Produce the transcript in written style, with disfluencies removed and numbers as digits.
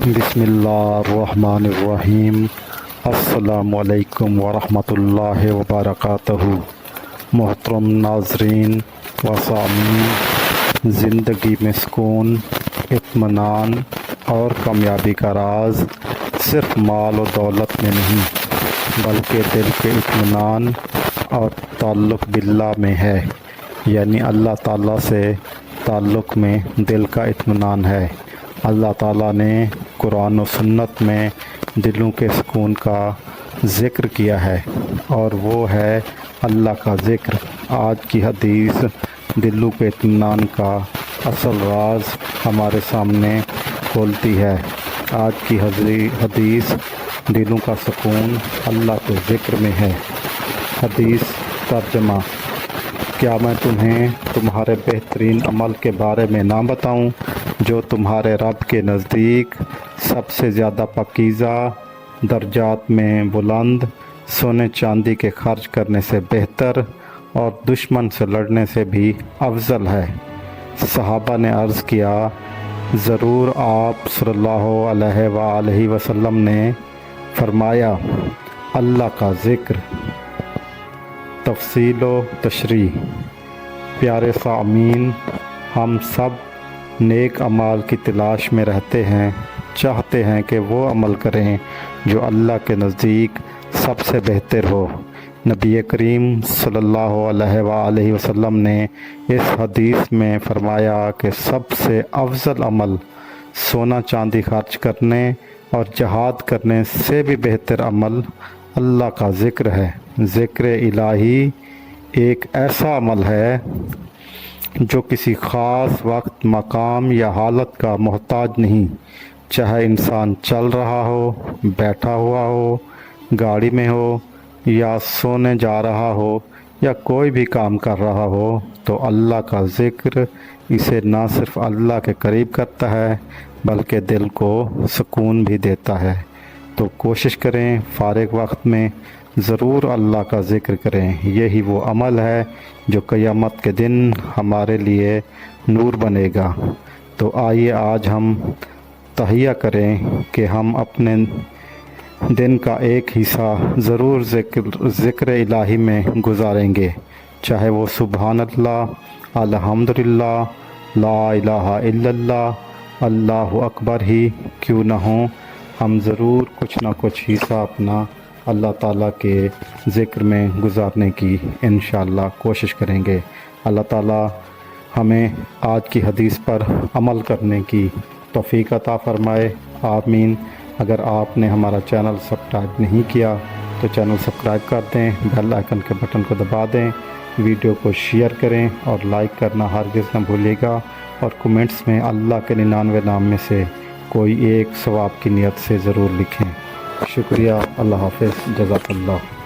بسم اللہ الرحمن الرحیم۔ السلام علیکم ورحمۃ اللہ وبرکاتہ۔ محترم ناظرین و سامعین، زندگی میں سکون، اطمینان اور کامیابی کا راز صرف مال و دولت میں نہیں بلکہ دل کے اطمینان اور تعلق باللہ میں ہے، یعنی اللہ تعالیٰ سے تعلق میں دل کا اطمینان ہے۔ اللہ تعالیٰ نے قرآن و سنت میں دلوں کے سکون کا ذکر کیا ہے، اور وہ ہے اللہ کا ذکر۔ آج کی حدیث دلوں کے اطمینان کا اصل راز ہمارے سامنے کھولتی ہے۔ آج کی حدیث دلوں کا سکون اللہ کے ذکر میں ہے۔ حدیث ترجمہ: کیا میں تمہیں تمہارے بہترین عمل کے بارے میں نہ بتاؤں جو تمہارے رب کے نزدیک سب سے زیادہ پاکیزہ، درجات میں بلند، سونے چاندی کے خرچ کرنے سے بہتر اور دشمن سے لڑنے سے بھی افضل ہے؟ صحابہ نے عرض کیا، ضرور۔ آپ صلی اللہ علیہ وآلہ وسلم نے فرمایا، اللہ کا ذکر۔ تفصیل و تشریح۔ پیارے سامعین، ہم سب نیک اعمال کی تلاش میں رہتے ہیں، چاہتے ہیں کہ وہ عمل کریں جو اللہ کے نزدیک سب سے بہتر ہو۔ نبی کریم صلی اللہ علیہ وآلہ وسلم نے اس حدیث میں فرمایا کہ سب سے افضل عمل سونا چاندی خرچ کرنے اور جہاد کرنے سے بھی بہتر عمل اللہ کا ذکر ہے۔ ذکر الہی ایک ایسا عمل ہے جو کسی خاص وقت، مقام یا حالت کا محتاج نہیں، چاہے انسان چل رہا ہو، بیٹھا ہوا ہو، گاڑی میں ہو یا سونے جا رہا ہو یا کوئی بھی کام کر رہا ہو، تو اللہ کا ذکر اسے نہ صرف اللہ کے قریب کرتا ہے بلکہ دل کو سکون بھی دیتا ہے۔ تو کوشش کریں فارغ وقت میں ضرور اللہ کا ذکر کریں۔ یہی وہ عمل ہے جو قیامت کے دن ہمارے لیے نور بنے گا۔ تو آئیے آج ہم تہیہ کریں کہ ہم اپنے دن کا ایک حصہ ضرور ذکر الہی میں گزاریں گے، چاہے وہ سبحان اللہ، الحمدللہ، لا الہ الا اللہ، اللہ اکبر ہی کیوں نہ ہوں، ہم ضرور کچھ نہ کچھ حصہ اپنا اللہ تعالیٰ کے ذکر میں گزارنے کی انشاءاللہ کوشش کریں گے۔ اللہ تعالیٰ ہمیں آج کی حدیث پر عمل کرنے کی توفیق عطا فرمائے، آمین۔ اگر آپ نے ہمارا چینل سبسکرائب نہیں کیا تو چینل سبسکرائب کر دیں، بیل آئیکن کے بٹن کو دبا دیں، ویڈیو کو شیئر کریں اور لائک کرنا ہرگز نہ بھولیے گا، اور کومنٹس میں اللہ کے 99 نام میں سے کوئی ایک ثواب کی نیت سے ضرور لکھیں۔ شکریہ۔ اللہ حافظ۔ جزاک اللہ۔